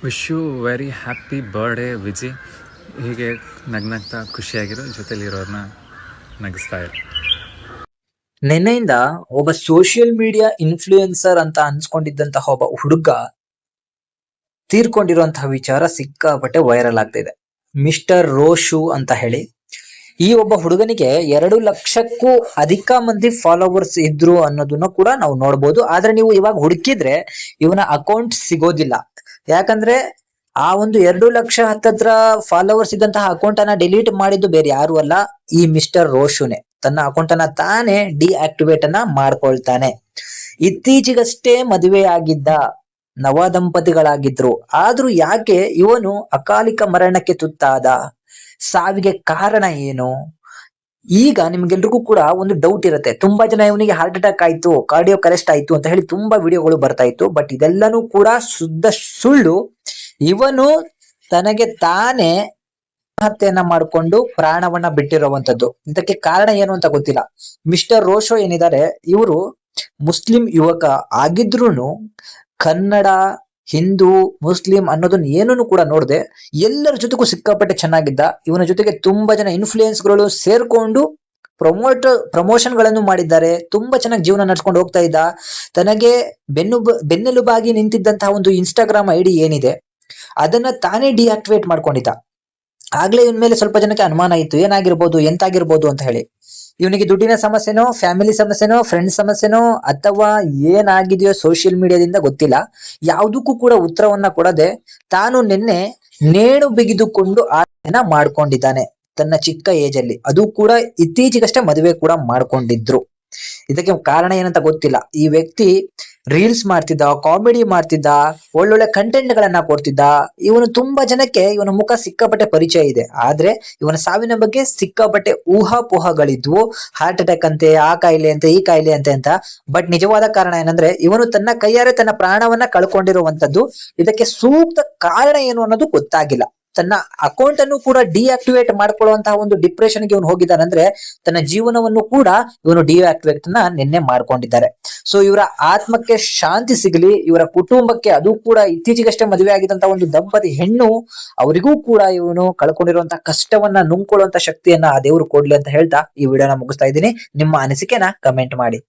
Wish you very happy birthday Viji. ಹೀಗೆ ನಗ್ನಗ್ತಾ ಖುಷಿಯಾಗಿರೋ, ಜೊತೆಲಿರೋರ್ನ ನಗಿಸ್ತಾ ಇರು. ನಿನ್ನೆಯಿಂದ ಒಬ್ಬ ಸೋಷಿಯಲ್ ಮೀಡಿಯಾ ಇನ್ಫ್ಲೂಯೆನ್ಸರ್ ಅಂತ ಅನ್ಸ್ಕೊಂಡಿದ್ದಂತಹ ಒಬ್ಬ ಹುಡುಗ ತೀರ್ಕೊಂಡಿರುವಂತಹ ವಿಚಾರ ಸಿಕ್ಕಾಪಟ್ಟೆ ವೈರಲ್ ಆಗ್ತಿದೆ. ಮಿಸ್ಟರ್ ರೋಶು ಅಂತ ಹೇಳಿ ಈ ಒಬ್ಬ ಹುಡುಗನಿಗೆ 2 ಲಕ್ಷಕ್ಕೂ ಅಧಿಕ ಮಂದಿ ಫಾಲೋವರ್ಸ್ ಇದ್ರು ಅನ್ನೋದನ್ನ ಕೂಡ ನಾವು ನೋಡ್ಬೋದು. ಆದ್ರೆ ನೀವು ಇವಾಗ ಹುಡುಕಿದ್ರೆ ಇವನ ಅಕೌಂಟ್ ಸಿಗೋದಿಲ್ಲ. ಯಾಕಂದ್ರೆ ಆ ಒಂದು 2 ಲಕ್ಷ ಹತ್ತತ್ರ ಫಾಲೋವರ್ಸ್ ಇದ್ದಂತಹ ಅಕೌಂಟ್ ಅನ್ನ ಡಿಲೀಟ್ ಮಾಡಿದ್ದು ಬೇರೆ ಯಾರು ಅಲ್ಲ, ಈ ಮಿಸ್ಟರ್ ರೋಶುನೆ. ತನ್ನ ಅಕೌಂಟ್ ಅನ್ನ ತಾನೇ ಡಿಆಕ್ಟಿವೇಟ್ ಅನ್ನ ಮಾಡ್ಕೊಳ್ತಾನೆ. ಇತ್ತೀಚೆಗಷ್ಟೇ ಮದುವೆಯಾಗಿದ್ದ ನವ ದಂಪತಿಗಳಾಗಿದ್ರು. ಆದ್ರೂ ಯಾಕೆ ಇವನು ಅಕಾಲಿಕ ಮರಣಕ್ಕೆ ತುತ್ತಾದ? ಸಾವಿಗೆ ಕಾರಣ ಏನು? ಈಗ ನಿಮ್ಗೆಲ್ರಿಗೂ ಕೂಡ ಒಂದು ಡೌಟ್ ಇರುತ್ತೆ. ತುಂಬಾ ಜನ ಇವನಿಗೆ ಹಾರ್ಟ್ ಅಟ್ಯಾಕ್ ಆಯ್ತು, ಕಾರ್ಡಿಯೋ ಅರೆಸ್ಟ್ ಆಯ್ತು ಅಂತ ಹೇಳಿ ತುಂಬಾ ವಿಡಿಯೋಗಳು ಬರ್ತಾ ಇತ್ತು. ಬಟ್ ಇದೆಲ್ಲಾನು ಕೂಡ ಶುದ್ಧ ಸುಳ್ಳು. ಇವನು ತನಗೆ ತಾನೇ ಆತ್ಮಹತ್ಯೆಯನ್ನ ಮಾಡಿಕೊಂಡು ಪ್ರಾಣವನ್ನ ಬಿಟ್ಟಿರುವಂತದ್ದು. ಇದಕ್ಕೆ ಕಾರಣ ಏನು ಅಂತ ಗೊತ್ತಿಲ್ಲ. ಮಿಸ್ಟರ್ ರೋಶೋ ಏನಿದ್ದಾರೆ, ಇವರು ಮುಸ್ಲಿಂ ಯುವಕ ಆಗಿದ್ರೂನು ಕನ್ನಡ, ಹಿಂದೂ, ಮುಸ್ಲಿಂ ಅನ್ನೋದನ್ನ ಏನನ್ನು ಕೂಡ ನೋಡದೆ ಎಲ್ಲರ ಜೊತೆಗೂ ಸಿಕ್ಕಾಪಟ್ಟೆ ಚೆನ್ನಾಗಿದ್ದ. ಇವನ ಜೊತೆಗೆ ತುಂಬಾ ಜನ ಇನ್ಫ್ಲೂಯೆನ್ಸ್ ಗಳು ಸೇರ್ಕೊಂಡು ಪ್ರಮೋಷನ್ ಗಳನ್ನು ಮಾಡಿದ್ದಾರೆ. ತುಂಬಾ ಚೆನ್ನಾಗಿ ಜೀವನ ನಡ್ಸ್ಕೊಂಡು ಹೋಗ್ತಾ ಇದ್ದ. ತನಗೆ ಬೆನ್ನೆಲುಬಾಗಿ ನಿಂತಿದ್ದಂತಹ ಒಂದು ಇನ್ಸ್ಟಾಗ್ರಾಮ್ ಐಡಿ ಏನಿದೆ ಅದನ್ನ ತಾನೇ ಡಿಆಕ್ಟಿವೇಟ್ ಮಾಡ್ಕೊಂಡಿದ್ದ. ಆಗ್ಲೇ ಇವನ್ ಮೇಲೆ ಸ್ವಲ್ಪ ಜನಕ್ಕೆ ಅನುಮಾನ ಇತ್ತು, ಏನಾಗಿರ್ಬೋದು, ಎಂತಾಗಿರ್ಬೋದು ಅಂತ ಹೇಳಿ. ಇವನಿಗೆ ದುಡ್ಡಿನ ಸಮಸ್ಯೆನೋ, ಫ್ಯಾಮಿಲಿ ಸಮಸ್ಯೆನೋ, ಫ್ರೆಂಡ್ಸ್ ಸಮಸ್ಯೆನೋ, ಅಥವಾ ಏನಾಗಿದೆಯೋ ಸೋಷಿಯಲ್ ಮೀಡಿಯಾದಿಂದ ಗೊತ್ತಿಲ್ಲ. ಯಾವುದಕ್ಕೂ ಕೂಡ ಉತ್ತರವನ್ನ ಕೊಡದೆ ತಾನು ನಿನ್ನೆ ನೇಣು ಬಿಗಿದುಕೊಂಡು ಆತ್ಮಹತ್ಯೆಯನ್ನ ಮಾಡ್ಕೊಂಡಿದ್ದಾನೆ ತನ್ನ ಚಿಕ್ಕ ಏಜ್ ಅಲ್ಲಿ. ಅದು ಕೂಡ ಇತ್ತೀಚೆಗಷ್ಟೇ ಮದುವೆ ಕೂಡ ಮಾಡ್ಕೊಂಡಿದ್ರು. ಇದಕ್ಕೆ ಕಾರಣ ಏನಂತ ಗೊತ್ತಿಲ್ಲ. ಈ ವ್ಯಕ್ತಿ ರೀಲ್ಸ್ ಮಾಡ್ತಿದ್ದ, ಕಾಮಿಡಿ ಮಾಡ್ತಿದ್ದ, ಒಳ್ಳೊಳ್ಳೆ ಕಂಟೆಂಟ್ ಗಳನ್ನ ಕೊಡ್ತಿದ್ದ. ಇವನು ತುಂಬಾ ಜನಕ್ಕೆ ಇವನ ಮುಖ ಸಿಕ್ಕಾಪಟ್ಟೆ ಪರಿಚಯ ಇದೆ. ಆದ್ರೆ ಇವನ ಸಾವಿನ ಬಗ್ಗೆ ಸಿಕ್ಕಾಪಟ್ಟೆ ಊಹಾಪೋಹಗಳಿದ್ವು. ಹಾರ್ಟ್ ಅಟ್ಯಾಕ್ ಅಂತೆ, ಆ ಕಾಯಿಲೆ ಅಂತೆ, ಈ ಕಾಯಿಲೆ ಅಂತೆ ಅಂತ. ಬಟ್ ನಿಜವಾದ ಕಾರಣ ಏನಂದ್ರೆ ಇವನು ತನ್ನ ಕೈಯಾರೆ ತನ್ನ ಪ್ರಾಣವನ್ನ ಕಳ್ಕೊಂಡಿರುವಂತದ್ದು. ಇದಕ್ಕೆ ಸೂಕ್ತ ಕಾರಣ ಏನು ಅನ್ನೋದು ಗೊತ್ತಾಗಿಲ್ಲ. ತನ್ನ ಅಕೌಂಟ್ ಅನ್ನು ಕೂಡ ಡಿಆಕ್ಟಿವೇಟ್ ಮಾಡ್ಕೊಳ್ಳುವಂತಹ ಒಂದು ಡಿಪ್ರೆಷನ್ ಗೆ ಇವನು ಹೋಗಿದ್ದಾನಂದ್ರೆ ತನ್ನ ಜೀವನವನ್ನು ಕೂಡ ಇವನು ಡಿಆಕ್ಟಿವೇಟ್ ನ ನಿನ್ನೆ ಮಾಡ್ಕೊಂಡಿದ್ದಾರೆ. ಸೊ ಇವರ ಆತ್ಮಕ್ಕೆ ಶಾಂತಿ ಸಿಗಲಿ, ಇವರ ಕುಟುಂಬಕ್ಕೆ, ಅದು ಕೂಡ ಇತ್ತೀಚೆಗಷ್ಟೇ ಮದುವೆ ಆಗಿದಂತಹ ಒಂದು ದಂಪತಿ ಹೆಣ್ಣು, ಅವರಿಗೂ ಕೂಡ ಇವನು ಕಳ್ಕೊಂಡಿರುವಂತಹ ಕಷ್ಟವನ್ನ ನುಂಗ್ಕೊಳ್ಳುವಂತ ಶಕ್ತಿಯನ್ನ ಆ ದೇವರು ಕೊಡ್ಲಿ ಅಂತ ಹೇಳ್ತಾ ಈ ವಿಡಿಯೋನ ಮುಗಿಸ್ತಾ ಇದ್ದೀನಿ. ನಿಮ್ಮ ಅನಿಸಿಕೆನ ಕಮೆಂಟ್ ಮಾಡಿ.